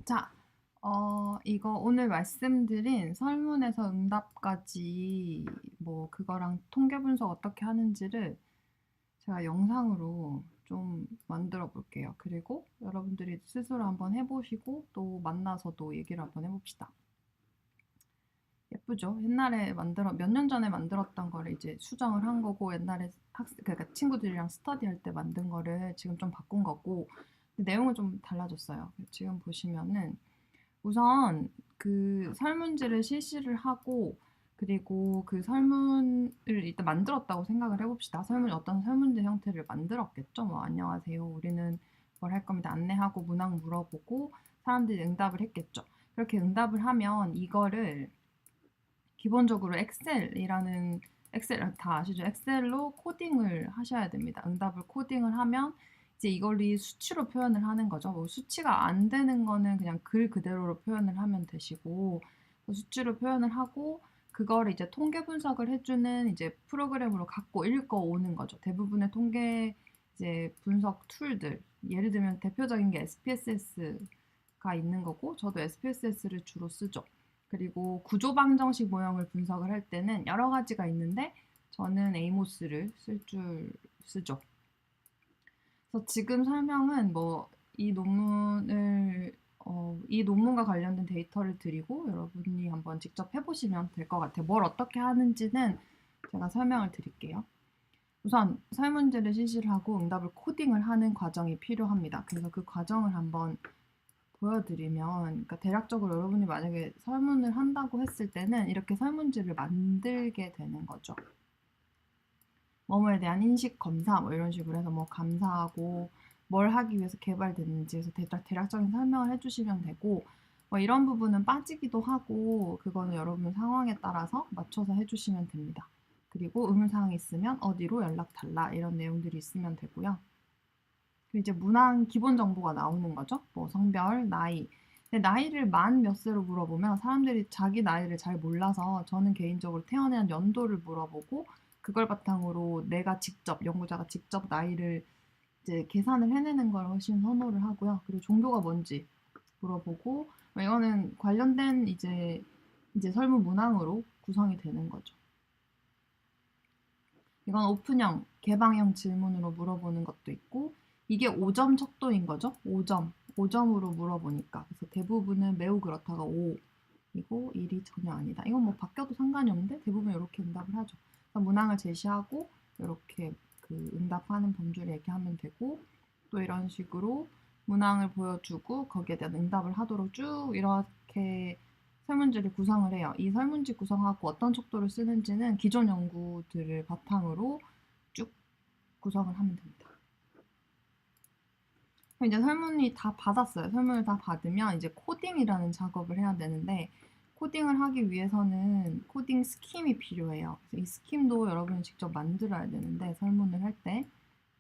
자, 이거 오늘 말씀드린 설문에서 응답까지 뭐 그거랑 통계 분석 어떻게 하는지를 제가 영상으로 좀 만들어 볼게요. 그리고 여러분들이 스스로 한번 해보시고 또 만나서도 얘기를 한번 해봅시다. 예쁘죠? 옛날에 몇 년 전에 만들었던 거를 이제 수정을 한 거고, 옛날에 그러니까 친구들이랑 스터디할 때 만든 거를 지금 좀 바꾼 거고, 근데 내용은 좀 달라졌어요. 지금 보시면은 우선 그 설문지를 실시를 하고, 그리고 그 설문을 일단 만들었다고 생각을 해봅시다. 어떤 설문지 형태를 만들었겠죠. 뭐 안녕하세요, 우리는 뭘 할 겁니다. 안내하고 문항 물어보고 사람들이 응답을 했겠죠. 그렇게 응답을 하면 이거를 기본적으로 엑셀 다 아시죠? 엑셀로 코딩을 하셔야 됩니다. 응답을 코딩을 하면 이제 이걸 수치로 표현을 하는 거죠. 뭐 수치가 안 되는 거는 그냥 글 그대로로 표현을 하면 되시고, 수치로 표현을 하고 그거를 이제 통계 분석을 해주는 이제 프로그램으로 갖고 읽어 오는 거죠. 대부분의 통계 이제 분석 툴들, 예를 들면 대표적인 게 SPSS가 있는 거고, 저도 SPSS를 주로 쓰죠. 그리고 구조 방정식 모형을 분석을 할 때는 여러 가지가 있는데 저는 에이모스를 쓰죠. 그래서 지금 설명은 뭐 이 논문과 관련된 데이터를 드리고 여러분이 한번 직접 해보시면 될 것 같아요. 뭘 어떻게 하는지는 제가 설명을 드릴게요. 우선 설문지를 실시를 하고 응답을 코딩을 하는 과정이 필요합니다. 그래서 그 과정을 한번 보여드리면, 그러니까 대략적으로 여러분이 만약에 설문을 한다고 했을 때는 이렇게 설문지를 만들게 되는 거죠. 뭐뭐에 대한 인식 검사 뭐 이런 식으로 해서 뭐 감사하고 뭘 하기 위해서 개발됐는지 해서 대략적인 설명을 해주시면 되고, 뭐 이런 부분은 빠지기도 하고 그거는 여러분 상황에 따라서 맞춰서 해주시면 됩니다. 그리고 의문사항이 있으면 어디로 연락 달라 이런 내용들이 있으면 되고요. 이제 문항 기본 정보가 나오는 거죠. 뭐 성별, 나이. 근데 나이를 만 몇 세로 물어보면 사람들이 자기 나이를 잘 몰라서 저는 개인적으로 태어난 연도를 물어보고 그걸 바탕으로 연구자가 직접 나이를 이제 계산을 해내는 걸 훨씬 선호를 하고요. 그리고 종교가 뭔지 물어보고, 이거는 관련된 이제 설문 문항으로 구성이 되는 거죠. 이건 오픈형, 개방형 질문으로 물어보는 것도 있고, 이게 5점 척도인 거죠. 5점. 5점으로 물어보니까. 그래서 대부분은 매우 그렇다가 5이고 1이 전혀 아니다. 이건 뭐 바뀌어도 상관이 없는데 대부분 이렇게 응답을 하죠. 그래서 문항을 제시하고 이렇게 그 응답하는 범주를 얘기하면 되고, 또 이런 식으로 문항을 보여주고 거기에 대한 응답을 하도록 쭉 이렇게 설문지를 구성을 해요. 이 설문지 구성하고 어떤 척도를 쓰는지는 기존 연구들을 바탕으로 쭉 구성을 하면 됩니다. 이제 설문이 다 받았어요. 설문을 다 받으면 이제 코딩이라는 작업을 해야 되는데, 코딩을 하기 위해서는 코딩 스킴이 필요해요. 그래서 이 스킴도 여러분이 직접 만들어야 되는데, 설문을 할 때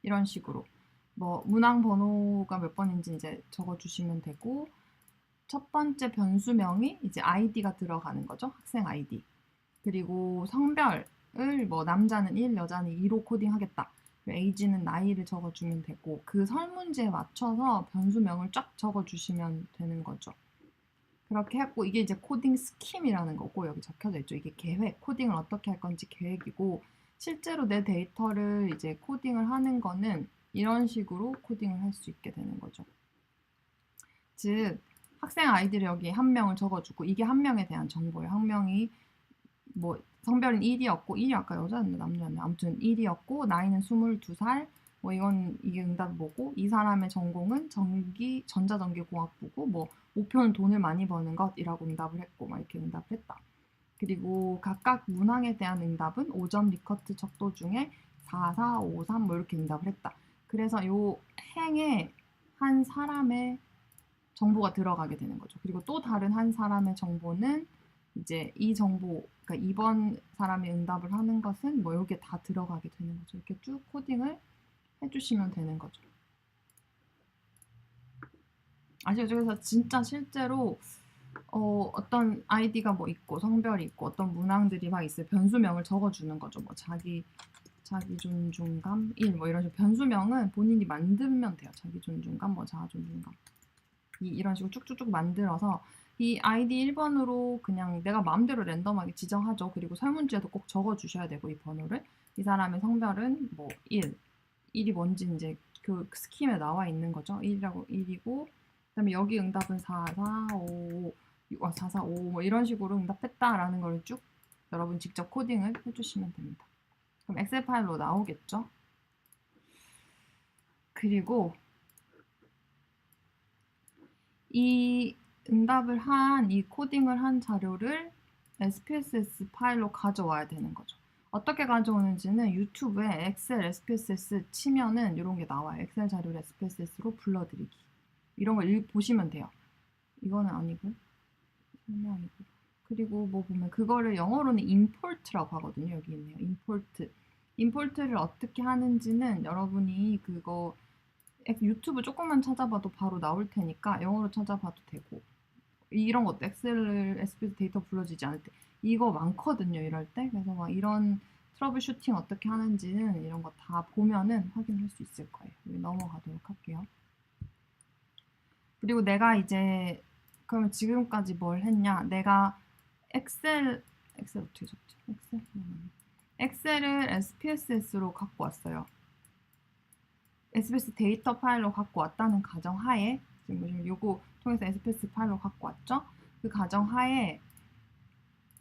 이런 식으로 뭐 문항 번호가 몇 번인지 이제 적어주시면 되고, 첫 번째 변수명이 이제 아이디가 들어가는 거죠. 학생 아이디. 그리고 성별을 뭐 남자는 1, 여자는 2로 코딩하겠다. 에이지는 나이를 적어주면 되고, 그 설문지에 맞춰서 변수명을 쫙 적어주시면 되는 거죠. 그렇게 했고, 이게 이제 코딩 스킴이라는 거고, 여기 적혀져 있죠. 이게 계획, 코딩을 어떻게 할 건지 계획이고, 실제로 내 데이터를 이제 코딩을 하는 거는 이런 식으로 코딩을 할 수 있게 되는 거죠. 즉, 학생 아이디를 여기 한 명을 적어주고, 이게 한 명에 대한 정보예요. 한 명이 뭐 성별은 1이었고, 1이 아까 여자였나 남자였나, 아무튼 1이었고 나이는 22살, 뭐 이게 응답 뭐고, 이 사람의 전공은 전자전기공학부고, 뭐 목표는 돈을 많이 버는 것이라고 응답을 했고, 막 이렇게 응답을 했다. 그리고 각각 문항에 대한 응답은 5점 리커트 척도 중에 4, 4, 5, 3 뭐 이렇게 응답을 했다. 그래서 요 행에 한 사람의 정보가 들어가게 되는 거죠. 그리고 또 다른 한 사람의 정보는 이제 그러니까 2번 사람이 응답을 하는 것은 뭐 이게 다 들어가게 되는 거죠. 이렇게 쭉 코딩을 해주시면 되는 거죠. 아시죠? 그래서 진짜 실제로 어떤 아이디가 뭐 있고 성별이 있고 어떤 문항들이 막 있어요. 변수명을 적어주는 거죠. 뭐 자기 존중감 1 뭐 이런 식으로 변수명은 본인이 만들면 돼요. 자기 존중감, 뭐 자아 존중감. 이런 식으로 쭉쭉쭉 만들어서 이 아이디 1번으로 그냥 내가 마음대로 랜덤하게 지정하죠. 그리고 설문지에도 꼭 적어주셔야 되고 이 번호를. 이 사람의 성별은 뭐 1이 뭔지 이제 그 스킴에 나와 있는 거죠. 1이고 그다음에 여기 응답은 4, 4, 5, 4, 4, 5 뭐 이런 식으로 응답했다라는 걸 쭉 여러분 직접 코딩을 해주시면 됩니다. 그럼 엑셀 파일로 나오겠죠. 그리고 이 응답을 한 이 코딩을 한 자료를 SPSS 파일로 가져와야 되는 거죠. 어떻게 가져오는지는 유튜브에 엑셀 SPSS 치면은 이런 게 나와요. 엑셀 자료를 SPSS로 불러들이기. 이런 걸 보시면 돼요. 이거는 아니고 설명이고. 그리고 뭐 보면 그거를 영어로는 import라고 하거든요. 여기 있네요. import. import를 어떻게 하는지는 여러분이 그거 유튜브 조금만 찾아봐도 바로 나올 테니까 영어로 찾아봐도 되고 이런 것도 엑셀을 SPS 데이터 불러지지 않을 때 이거 많거든요. 이럴 때. 그래서 막 이런 트러블 슈팅 어떻게 하는지는 이런 거 다 보면은 확인할 수 있을 거예요. 여기 넘어가도록 할게요. 그리고 내가 이제 그러면 지금까지 뭘 했냐? 내가 엑셀 어떻게 적지? 엑셀을 SPSS로 갖고 왔어요. SPS 데이터 파일로 갖고 왔다는 가정하에 지금 요거 통해서 SPS 파일로 갖고 왔죠? 그 가정하에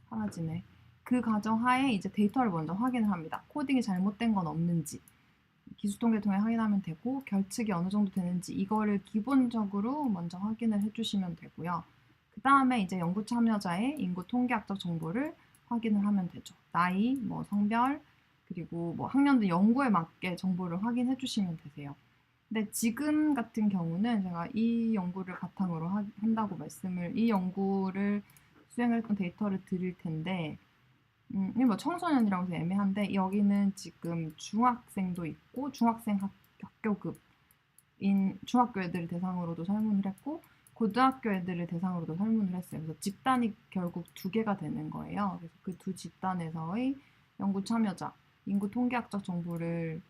사라지네. 그 가정하에 이제 데이터를 먼저 확인을 합니다. 코딩이 잘못된 건 없는지 기수통계 통해 확인하면 되고 결측이 어느 정도 되는지 이거를 기본적으로 먼저 확인을 해주시면 되고요. 그 다음에 이제 연구 참여자의 인구 통계학적 정보를 확인을 하면 되죠. 나이, 뭐 성별, 그리고 뭐 학년 등 연구에 맞게 정보를 확인해 주시면 되세요. 근데 지금 같은 경우는 제가 이 연구를 바탕으로 한다고 이 연구를 수행했던 데이터를 드릴 텐데 이게 뭐 청소년이라고 해서 애매한데 여기는 지금 중학생도 있고 중학생 학교급인 중학교 애들을 대상으로도 설문을 했고 고등학교 애들을 대상으로도 설문을 했어요. 그래서 집단이 결국 2개가 되는 거예요. 그래서 그 두 집단에서의 연구 참여자, 인구 통계학적 정보를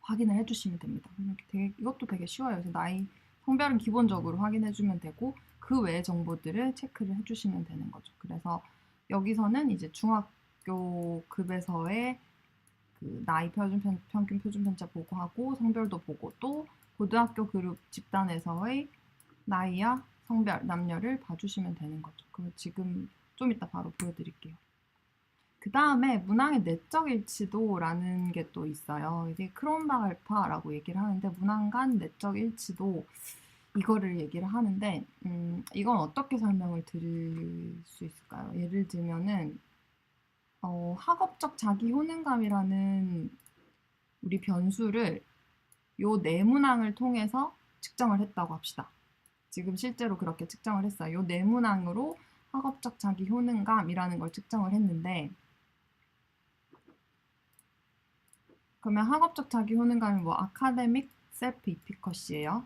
확인을 해주시면 됩니다. 이것도 되게 쉬워요. 그래서 나이, 성별은 기본적으로 확인해주면 되고 그 외의 정보들을 체크를 해주시면 되는 거죠. 그래서 여기서는 이제 중학교 급에서의 그 나이 평균 표준 편차 보고하고 성별도 보고 또 고등학교 그룹 집단에서의 나이와 성별, 남녀를 봐주시면 되는 거죠. 그럼 지금 좀 이따 바로 보여드릴게요. 그 다음에 문항의 내적 일치도라는 게 또 있어요. 이게 크롬박 알파라고 얘기를 하는데 문항 간 내적 일치도 이거를 얘기를 하는데 이건 어떻게 설명을 드릴 수 있을까요? 예를 들면은 학업적 자기 효능감이라는 우리 변수를 요 내문항을 통해서 측정을 했다고 합시다. 지금 실제로 그렇게 측정을 했어요. 요 내문항으로 학업적 자기 효능감이라는 걸 측정을 했는데 그러면 학업적 자기 효능감이 뭐 아카데믹 셀프 이피커시예요.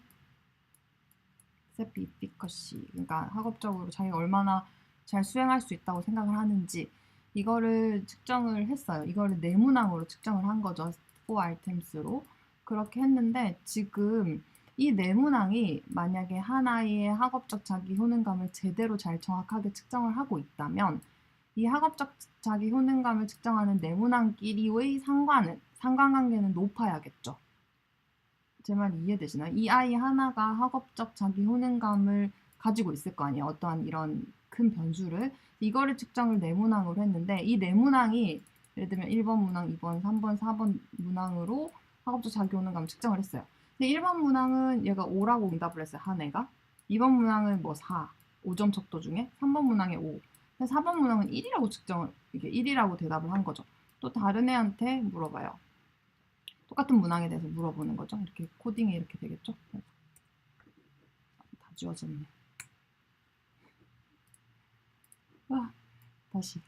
셀프 이피커시. 그러니까 학업적으로 자기가 얼마나 잘 수행할 수 있다고 생각을 하는지 이거를 측정을 했어요. 이거를 내문항으로 측정을 한 거죠. 4 아이템스로. 그렇게 했는데 지금 이 내문항이 만약에 하나의 학업적 자기 효능감을 제대로 잘 정확하게 측정을 하고 있다면 이 학업적 자기 효능감을 측정하는 내문항끼리의 상관관계는 높아야겠죠. 제 말이 이해되시나요? 이 아이 하나가 학업적 자기 효능감을 가지고 있을 거 아니에요. 어떠한 이런 큰 변수를. 이거를 측정을 내문항으로 했는데 이 내문항이 예를 들면 1번 문항, 2번, 3번, 4번 문항으로 학업적 자기 효능감을 측정을 했어요. 근데 1번 문항은 얘가 5라고 응답을 했어요. 한 애가. 2번 문항은 뭐 4, 5점 척도 중에 3번 문항에 5. 4번 문항은 1이라고 이게 1이라고 대답을 한 거죠. 또 다른 애한테 물어봐요. 똑같은 문항에 대해서 물어보는 거죠. 이렇게 코딩이 이렇게 되겠죠. 다 지워졌네. 다시.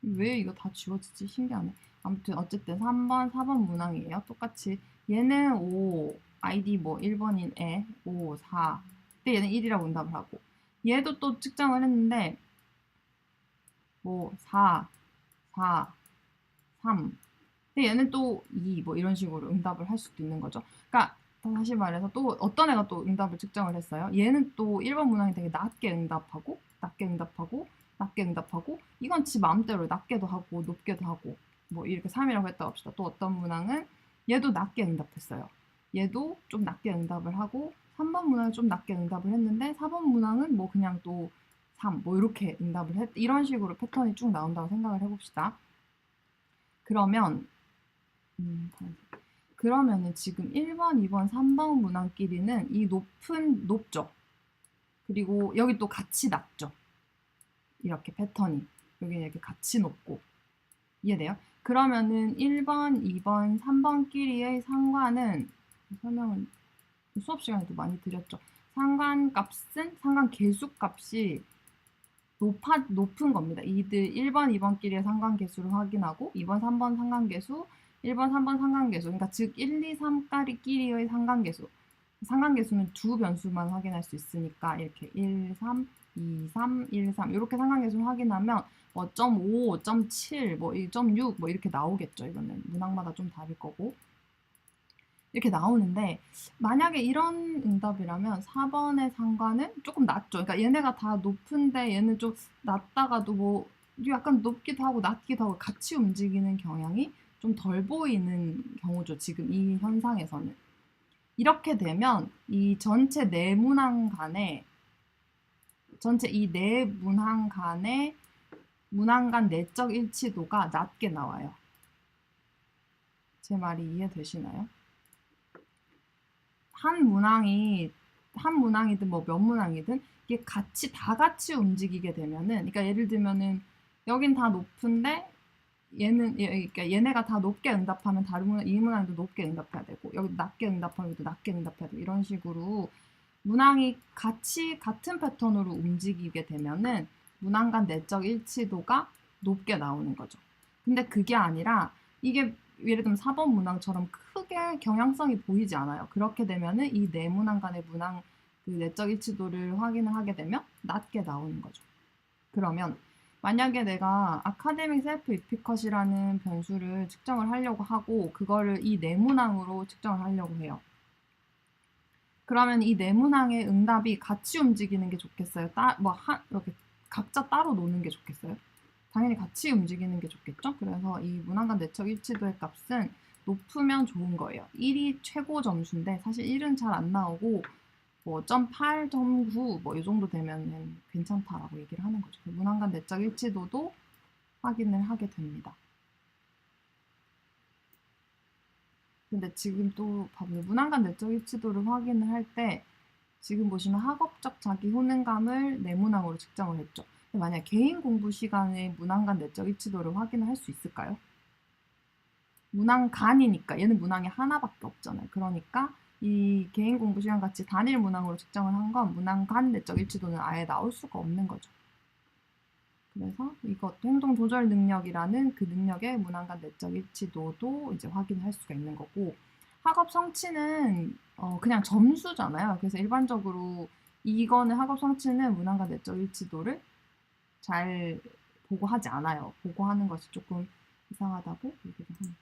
왜 이거 다 지워지지? 신기하네. 아무튼 어쨌든 3번, 4번 문항이에요. 똑같이 얘는 5, 아이디 뭐 1번인 애, 5, 4. 근데 얘는 1이라고 응답을 하고 얘도 또 측정을 했는데 뭐 4, 4, 3. 근데 얘는 또 2, 뭐 이런 식으로 응답을 할 수도 있는 거죠. 그러니까 다시 말해서 또 어떤 애가 또 응답을 측정을 했어요. 얘는 또 1번 문항이 되게 낮게 응답하고 낮게 응답하고 낮게 응답하고 이건 지 마음대로 낮게도 하고 높게도 하고 뭐 이렇게 3이라고 했다고 합시다. 또 어떤 문항은 얘도 낮게 응답했어요. 얘도 좀 낮게 응답을 하고 3번 문항은 좀 낮게 응답을 했는데 4번 문항은 뭐 그냥 또 3, 뭐 이렇게 응답을 했, 이런 식으로 패턴이 쭉 나온다고 생각을 해봅시다. 그러면 그러면은 지금 1번, 2번, 3번 문항끼리는 이 높죠. 그리고 여기 또 같이 낮죠. 이렇게 패턴이. 여기는 이렇게 같이 높고. 이해돼요? 그러면은 1번, 2번, 3번끼리의 상관은 설명을 수업 시간에도 많이 드렸죠. 상관값은 상관 계수값이 높은 겁니다. 이들 1번, 2번끼리의 상관계수를 확인하고 2번, 3번 상관계수, 1번, 3번 상관계수, 그러니까 즉 1, 2, 3까리끼리의 상관계수. 상관계수는 두 변수만 확인할 수 있으니까 이렇게 1, 3, 2, 3, 1, 3 이렇게 상관계수를 확인하면 뭐 0.5, 0.7, 뭐 1.6 뭐 이렇게 나오겠죠. 이거는 문항마다 좀 다를 거고. 이렇게 나오는데 만약에 이런 응답이라면 4번의 상관은 조금 낮죠. 그러니까 얘네가 다 높은데 얘는 좀 낮다가도 뭐 약간 높기도 하고 낮기도 하고 같이 움직이는 경향이 좀 덜 보이는 경우죠. 지금 이 현상에서는. 이렇게 되면 이 전체 네 문항 간에 전체 이 네 문항 간의 문항 간 내적 일치도가 낮게 나와요. 제 말이 이해되시나요? 한 문항이든 뭐 몇 문항이든 이게 다 같이 움직이게 되면은, 그러니까 예를 들면은 여긴 다 높은데 그러니까 얘네가 다 높게 응답하면 다른 문항, 이 문항도 높게 응답해야 되고 여기 낮게 응답하면 또 낮게 응답해야 되고 이런 식으로 문항이 같은 패턴으로 움직이게 되면은 문항 간 내적 일치도가 높게 나오는 거죠. 근데 그게 아니라 이게 예를 들면 4번 문항처럼 크게 경향성이 보이지 않아요. 그렇게 되면은 이 네 문항 간의 문항 그 내적 일치도를 확인을 하게 되면 낮게 나오는 거죠. 그러면 만약에 내가 아카데믹 셀프 이피컷이라는 변수를 측정을 하려고 하고 그거를 이 네 문항으로 측정을 하려고 해요. 그러면 이 네 문항의 응답이 같이 움직이는 게 좋겠어요? 이렇게 각자 따로 노는 게 좋겠어요? 당연히 같이 움직이는 게 좋겠죠? 그래서 이 문항 간 내적 일치도의 값은 높으면 좋은 거예요. 1이 최고 점수인데 사실 1은 잘 안 나오고 뭐 0.8, 0.9 뭐 이 정도 되면 괜찮다라고 얘기를 하는 거죠. 문항 간 내적 일치도도 확인을 하게 됩니다. 근데 지금 또 봐보세요. 문항 간 내적 일치도를 확인을 할 때 지금 보시면 학업적 자기 효능감을 내문항으로 측정을 했죠. 근데 만약 개인 공부 시간에 문항 간 내적 일치도를 확인을 할 수 있을까요? 문항 간이니까 얘는 문항이 하나밖에 없잖아요. 그러니까 이 개인 공부 시간 같이 단일 문항으로 측정을 한 건 문항 간 내적 일치도는 아예 나올 수가 없는 거죠. 그래서 이것도 행동 조절 능력이라는 그 능력의 문항 간 내적 일치도도 이제 확인할 수가 있는 거고 학업 성취는 그냥 점수잖아요. 그래서 일반적으로 이거는 학업 성취는 문항 간 내적 일치도를 잘 보고하지 않아요. 보고하는 것이 조금 이상하다고 얘기를 합니다.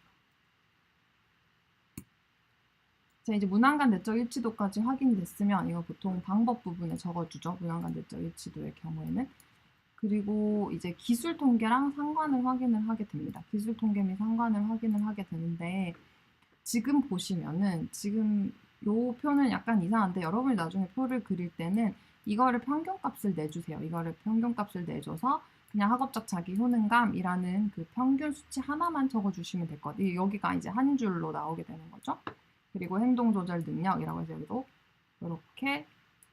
자, 이제 문항 간 내적 일치도까지 확인됐으면 이거 보통 방법 부분에 적어주죠. 문항 간 내적 일치도의 경우에는. 그리고 이제 기술 통계랑 상관을 확인을 하게 됩니다. 기술 통계 및 상관을 확인을 하게 되는데 지금 보시면은 지금 요 표는 약간 이상한데 여러분이 나중에 표를 그릴 때는 이거를 평균값을 내주세요. 이거를 평균값을 내줘서 그냥 학업적 자기 효능감이라는 그 평균 수치 하나만 적어주시면 될 것 같아요. 여기가 이제 한 줄로 나오게 되는 거죠. 그리고 행동 조절 능력이라고 해서 여기도 이렇게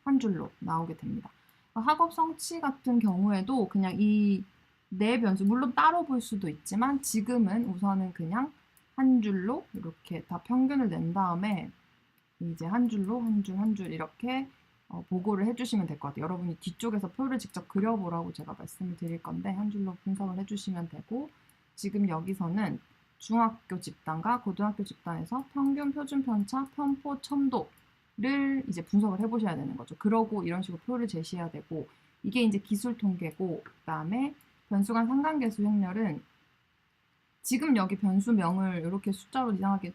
한 줄로 나오게 됩니다. 학업 성취 같은 경우에도 그냥 이 네 변수, 물론 따로 볼 수도 있지만 지금은 우선은 그냥 한 줄로 이렇게 다 평균을 낸 다음에 이제 한 줄로 한 줄 이렇게 보고를 해주시면 될 것 같아요. 여러분이 뒤쪽에서 표를 직접 그려보라고 제가 말씀을 드릴 건데 한 줄로 분석을 해주시면 되고 지금 여기서는 중학교 집단과 고등학교 집단에서 평균, 표준 편차, 편포, 첨도를 이제 분석을 해보셔야 되는 거죠. 그러고 이런 식으로 표를 제시해야 되고 이게 이제 기술 통계고 그다음에 변수 간 상관계수 행렬은 지금 여기 변수명을 이렇게 숫자로 이상하게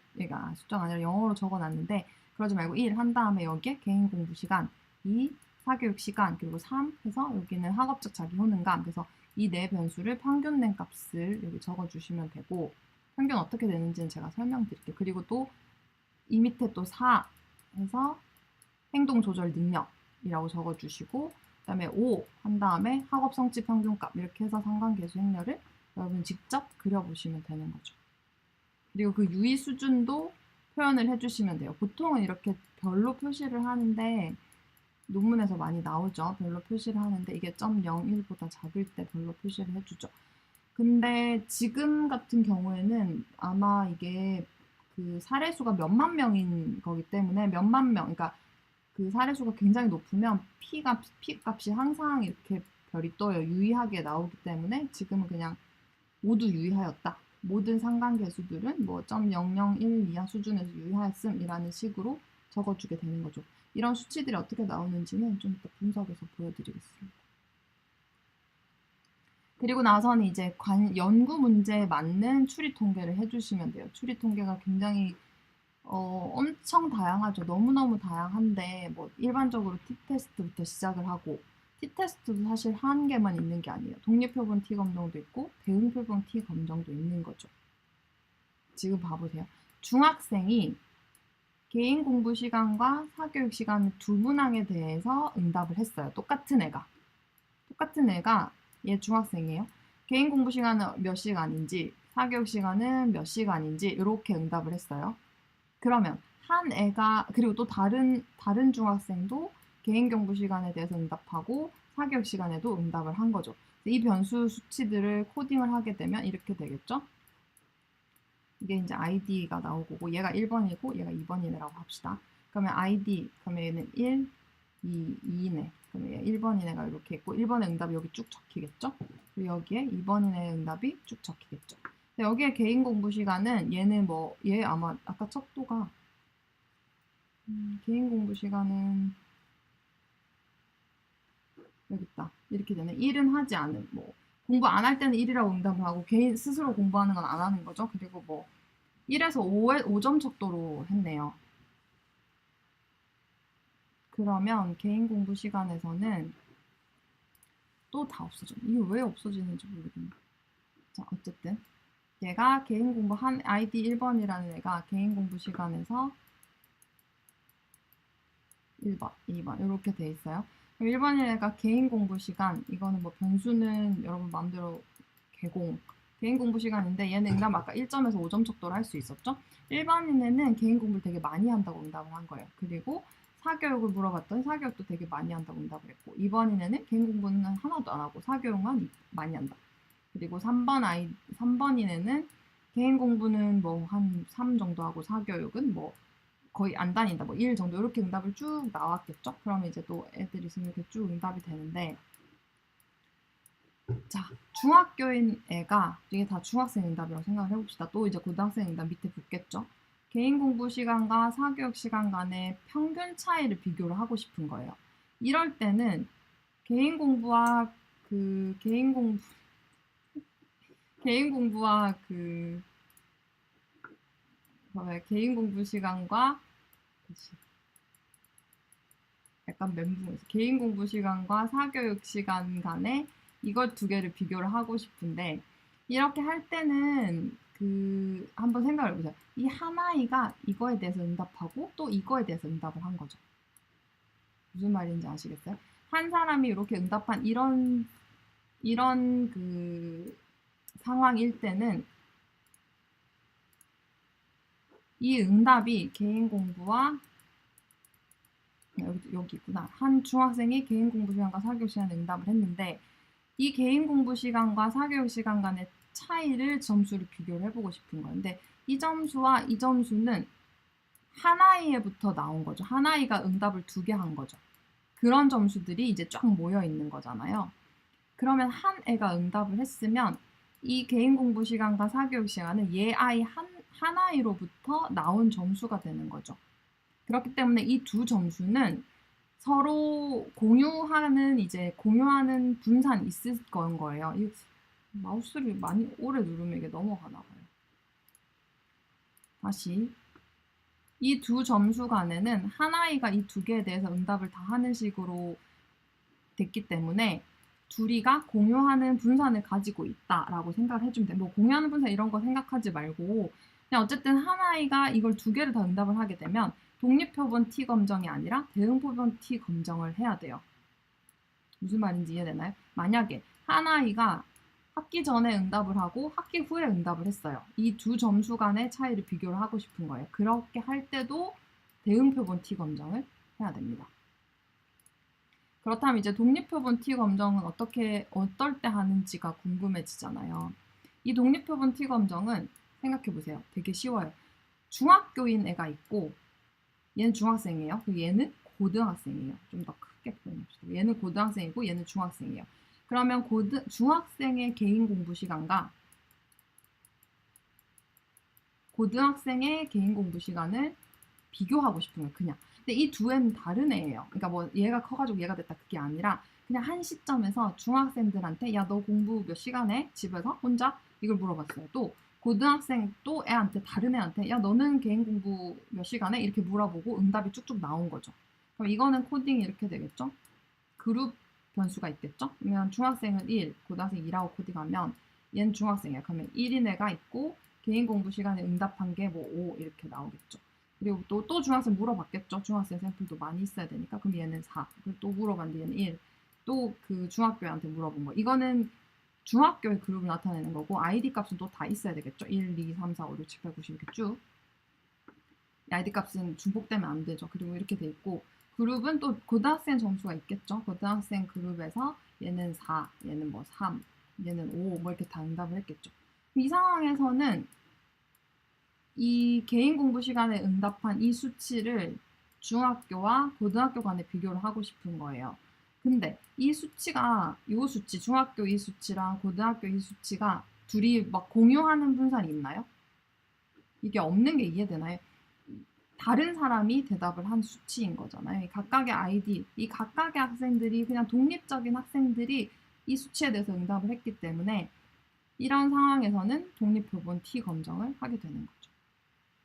숫자가 아니라 영어로 적어놨는데 그러지 말고 1 한 다음에 여기에 개인 공부 시간, 2 사교육 시간, 그리고 3 해서 여기는 학업적 자기 효능감. 그래서 이 네 변수를 평균 낸 값을 여기 적어주시면 되고, 평균 어떻게 되는지는 제가 설명드릴게요. 그리고 또 이 밑에 또 4 해서 행동 조절 능력이라고 적어주시고, 그 다음에 5 한 다음에 학업 성취 평균값, 이렇게 해서 상관계수 행렬을 여러분 직접 그려보시면 되는 거죠. 그리고 그 유의 수준도 표현을 해주시면 돼요. 보통은 이렇게 별로 표시를 하는데, 논문에서 많이 나오죠. 별로 표시를 하는데 이게 0.01보다 작을 때 별로 표시를 해주죠. 근데 지금 같은 경우에는 아마 이게 그 사례수가 몇만 명인 거기 때문에 몇만 명, 그러니까 그 사례수가 굉장히 높으면 P 값이 항상 이렇게 별이 떠요. 유의하게 나오기 때문에 지금은 그냥 모두 유의하였다. 모든 상관계수들은 뭐 0.001 이하 수준에서 유의하였음이라는 식으로 적어주게 되는 거죠. 이런 수치들이 어떻게 나오는지는 좀 이따 분석해서 보여드리겠습니다. 그리고 나서는 이제 연구 문제에 맞는 추리 통계를 해주시면 돼요. 추리 통계가 굉장히 엄청 다양하죠. 너무너무 다양한데 뭐 일반적으로 t-테스트부터 시작을 하고, t-테스트도 사실 한 개만 있는 게 아니에요. 독립표본 t-검정도 있고 대응표본 t-검정도 있는 거죠. 지금 봐보세요. 중학생이 개인 공부 시간과 사교육 시간 두 문항에 대해서 응답을 했어요. 똑같은 애가 얘 중학생이에요. 개인 공부 시간은 몇 시간인지, 사교육 시간은 몇 시간인지 이렇게 응답을 했어요. 그러면 한 애가, 그리고 또 다른 중학생도 개인 공부 시간에 대해서 응답하고 사교육 시간에도 응답을 한 거죠. 이 변수 수치들을 코딩을 하게 되면 이렇게 되겠죠. 이게 이제 id가 나오고, 얘가 1번이고 얘가 2번이네라고 합시다. 그러면 id, 그러면 얘는 1, 2, 2네. 그러면 얘 1번이네가 이렇게 있고 1번의 응답이 여기 쭉 적히겠죠. 그리고 여기에 2번이네의 응답이 쭉 적히겠죠. 여기에 개인 공부 시간은 얘는 뭐, 얘 아마 아까 척도가 개인 공부 시간은 여기 있다. 이렇게 되네. 1은 하지 않은, 뭐 공부 안 할 때는 1이라고 응답을 하고 개인 스스로 공부하는 건 안 하는 거죠. 그리고 뭐 1에서 5점 척도로 했네요. 그러면 개인 공부 시간에서는 또 다 없어져. 이게 왜 없어지는지 모르겠네. 자, 어쨌든 얘가 개인 공부 한 아이디 1번이라는 애가 개인 공부 시간에서 1번, 2번 이렇게 돼 있어요. 1번인 애가 개인 공부 시간, 이거는 뭐 변수는 여러분 마음대로 개인 공부 시간인데 얘는 응답 아까 1점에서 5점 척도로 할 수 있었죠. 1번인 애는 개인 공부를 되게 많이 한다고 응답을 한 거예요. 그리고 사교육을 물어봤더니 사교육도 되게 많이 한다고 응답을 했고, 2번인 애는 개인 공부는 하나도 안 하고 사교육만 많이 한다. 그리고 3번인 애는 개인 공부는 뭐 한 3 정도 하고 사교육은 뭐 거의 안 다닌다. 뭐 1 정도 이렇게 응답을 쭉 나왔겠죠. 그러면 이제 또 애들이 있으면 이렇게 쭉 응답이 되는데, 자, 중학교인 애가, 이게 다 중학생 응답이라고 생각을 해봅시다. 또 이제 고등학생 응답 밑에 붙겠죠. 개인 공부 시간과 사교육 시간 간의 평균 차이를 비교를 하고 싶은 거예요. 이럴 때는 개인 공부와 개인 공부 시간과 약간 멘붕에서 개인 공부 시간과 사교육 시간 간에 이걸 두 개를 비교를 하고 싶은데, 이렇게 할 때는 한번 생각을 해보세요. 이 한 아이가 이거에 대해서 응답하고 또 이거에 대해서 응답을 한 거죠. 무슨 말인지 아시겠어요? 한 사람이 이렇게 응답한 이런 상황일 때는 이 응답이 개인 공부와 여기 있구나. 한 중학생이 개인 공부 시간과 사교육 시간에 응답을 했는데, 이 개인 공부 시간과 사교육 시간 간의 차이를 점수를 비교를 해보고 싶은 거예요. 근데 이 점수와 이 점수는 한 아이에부터 나온 거죠. 한 아이가 응답을 2개 한 거죠. 그런 점수들이 이제 쫙 모여 있는 거잖아요. 그러면 한 애가 응답을 했으면 이 개인 공부 시간과 사교육 시간은 얘 아이 한 아이로부터 나온 점수가 되는 거죠. 그렇기 때문에 이 두 점수는 서로 공유하는 분산이 있을 건 거예요. 이 마우스를 많이 오래 누르면 이게 넘어가나 봐요. 다시 이 두 점수 간에는 한 아이가 이 두 개에 대해서 응답을 다 하는 식으로 됐기 때문에 둘이가 공유하는 분산을 가지고 있다라고 생각을 해주면 돼. 뭐 공유하는 분산 이런 거 생각하지 말고 그냥 어쨌든 한 아이가 이걸 두 개를 다 응답을 하게 되면 독립표본 T 검정이 아니라 대응표본 T 검정을 해야 돼요. 무슨 말인지 이해되나요? 만약에 한 아이가 학기 전에 응답을 하고 학기 후에 응답을 했어요. 이 두 점수 간의 차이를 비교를 하고 싶은 거예요. 그렇게 할 때도 대응표본 T 검정을 해야 됩니다. 그렇다면 이제 독립표본 T 검정은 어떨 때 하는지가 궁금해지잖아요. 이 독립표본 T 검정은 생각해보세요. 되게 쉬워요. 중학교인 애가 있고 얘는 중학생이에요. 그리고 얘는 고등학생이에요. 좀 더 크게 표현합시다. 얘는 고등학생이고 얘는 중학생이에요. 그러면 중학생의 개인 공부 시간과 고등학생의 개인 공부 시간을 비교하고 싶은 거예요. 그냥. 근데 이 두 애는 다른 애예요. 그러니까 뭐 얘가 커가지고 얘가 됐다 그게 아니라 그냥 한 시점에서 중학생들한테 야 너 공부 몇 시간 해? 집에서 혼자? 이걸 물어봤어요. 또 고등학생 또 애한테 다른 애한테 야 너는 개인 공부 몇 시간 해? 이렇게 물어보고 응답이 쭉쭉 나온 거죠. 그럼 이거는 코딩이 이렇게 되겠죠? 그룹 변수가 있겠죠? 그러면 중학생은 1, 고등학생 2라고 코딩하면 얘는 중학생이야. 그러면 1인 애가 있고 개인 공부 시간에 응답한 게 뭐 5 이렇게 나오겠죠. 그리고 또 중학생 물어봤겠죠. 중학생 샘플도 많이 있어야 되니까. 그럼 얘는 4. 그리고 또 물어봤는데 얘는 1. 또 그 중학교한테 물어본 거. 이거는 중학교의 그룹을 나타내는 거고 아이디 값은 또 다 있어야 되겠죠. 1, 2, 3, 4, 5, 6, 7, 8, 9, 10 이렇게 쭉. 아이디 값은 중복되면 안 되죠. 그리고 이렇게 돼 있고 그룹은 또 고등학생 점수가 있겠죠. 고등학생 그룹에서 얘는 4, 얘는 뭐 3, 얘는 5, 뭐 이렇게 다 응답을 했겠죠. 이 상황에서는 이 개인 공부 시간에 응답한 이 수치를 중학교와 고등학교 간에 비교를 하고 싶은 거예요. 근데 이 수치가 이 수치 중학교 이 수치랑 고등학교 이 수치가 둘이 막 공유하는 분산이 있나요? 이게 없는 게 이해되나요? 다른 사람이 대답을 한 수치인 거잖아요. 각각의 아이디, 이 각각의 학생들이 그냥 독립적인 학생들이 이 수치에 대해서 응답을 했기 때문에 이런 상황에서는 독립표본 T 검정을 하게 되는 거죠.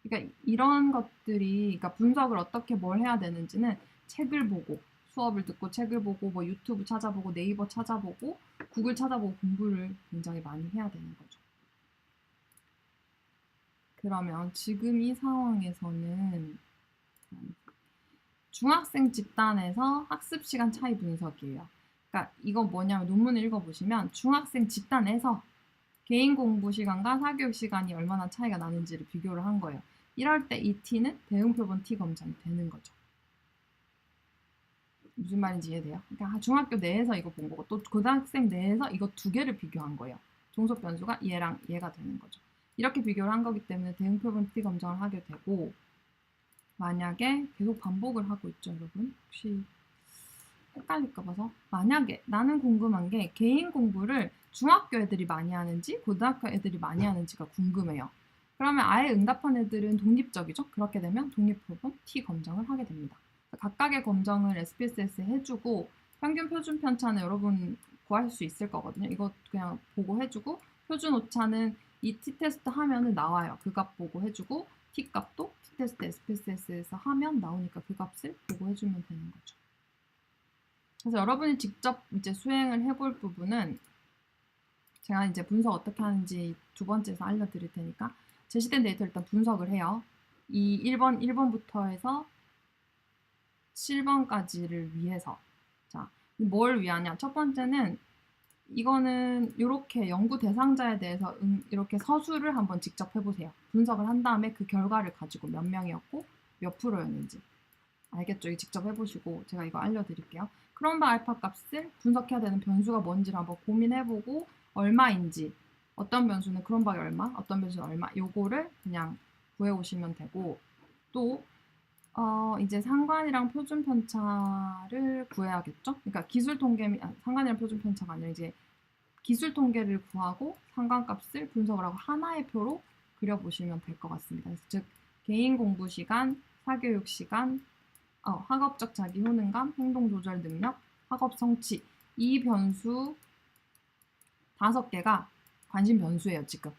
그러니까 이런 것들이 그러니까 분석을 어떻게 뭘 해야 되는지는 책을 보고 수업을 듣고 책을 보고 뭐 유튜브 찾아보고 네이버 찾아보고 구글 찾아보고 공부를 굉장히 많이 해야 되는 거죠. 그러면 지금 이 상황에서는 중학생 집단에서 학습 시간 차이 분석이에요. 그러니까 이거 뭐냐면 논문을 읽어보시면 중학생 집단에서 개인 공부 시간과 사교육 시간이 얼마나 차이가 나는지를 비교를 한 거예요. 이럴 때 이 T는 대응표본 T 검정이 되는 거죠. 무슨 말인지 이해돼요? 그러니까 중학교 내에서 이거 본 거고 또 고등학생 내에서 이거 두 개를 비교한 거예요. 종속 변수가 얘랑 얘가 되는 거죠. 이렇게 비교를 한 거기 때문에 대응표본 T 검정을 하게 되고 만약에 계속 반복을 하고 있죠, 여러분. 혹시 헷갈릴까 봐서 만약에 나는 궁금한 게 개인 공부를 중학교 애들이 많이 하는지 고등학교 애들이 많이 하는지가 궁금해요. 그러면 아예 응답한 애들은 독립적이죠. 그렇게 되면 독립표본 T 검정을 하게 됩니다. 각각의 검정을 SPSS에 해주고 평균 표준 편차는 여러분 구할 수 있을 거거든요. 이거 그냥 보고 해주고 표준 오차는 이 T테스트 하면은 나와요. 그 값 보고 해주고 T값도 T테스트 SPSS에서 하면 나오니까 그 값을 보고 해주면 되는 거죠. 그래서 여러분이 직접 이제 수행을 해볼 부분은 제가 이제 분석 어떻게 하는지 두 번째에서 알려드릴 테니까 제시된 데이터를 일단 분석을 해요. 이 1번부터 해서 7번까지를 위해서. 자, 뭘 위하냐? 첫 번째는 이거는 이렇게 연구 대상자에 대해서 이렇게 서술을 한번 직접 해보세요. 분석을 한 다음에 그 결과를 가지고 몇 명이었고 몇 프로였는지. 알겠죠? 이거 직접 해보시고 제가 이거 알려드릴게요. 크롬바 알파 값을 분석해야 되는 변수가 뭔지를 한번 고민해보고 얼마인지 어떤 변수는 크롬바이 얼마, 어떤 변수는 얼마 요거를 그냥 구해오시면 되고 또 이제 상관이랑 표준 편차를 구해야겠죠? 그러니까 기술 통계 상관이랑 표준 편차가 아니라 이제 기술 통계를 구하고 상관값을 분석을 하고 하나의 표로 그려보시면 될 것 같습니다. 그래서 즉 개인 공부 시간, 사교육 시간, 학업적 자기 효능감, 행동 조절 능력, 학업 성취 이 변수 5개가 관심 변수예요, 지금.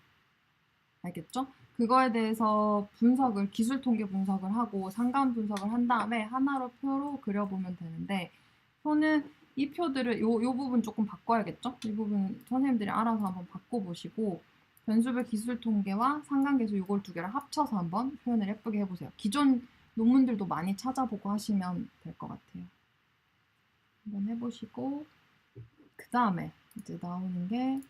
알겠죠? 그거에 대해서 분석을, 기술 통계 분석을 하고 상관 분석을 한 다음에 하나로 표로 그려보면 되는데, 표는 이 표들을 요 부분 조금 바꿔야겠죠? 이 부분 선생님들이 알아서 한번 바꿔보시고 변수별 기술 통계와 상관계수 이걸 두 개를 합쳐서 한번 표현을 예쁘게 해보세요. 기존 논문들도 많이 찾아보고 하시면 될 것 같아요. 한번 해보시고 그 다음에 이제 나오는 게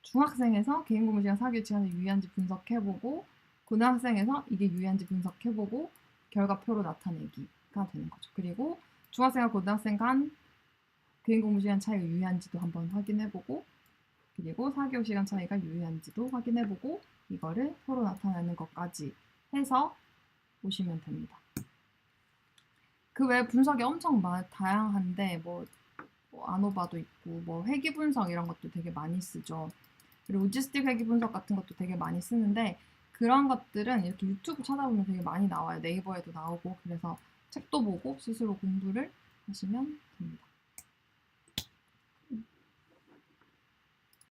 중학생에서 개인공부시간 사교육시간이 유의한지 분석해보고 고등학생에서 이게 유의한지 분석해보고 결과표로 나타내기가 되는 거죠. 그리고 중학생과 고등학생 간 개인공부시간 차이가 유의한지도 한번 확인해보고 그리고 사교육시간 차이가 유의한지도 확인해보고 이거를 표로 나타내는 것까지 해서 보시면 됩니다. 그 외에 분석이 엄청 다양한데 뭐 아노바도 있고 뭐 회귀 분석 이런 것도 되게 많이 쓰죠. 그리고 로지스틱 회귀 분석 같은 것도 되게 많이 쓰는데 그런 것들은 이렇게 유튜브 찾아보면 되게 많이 나와요. 네이버에도 나오고 그래서 책도 보고 스스로 공부를 하시면 됩니다.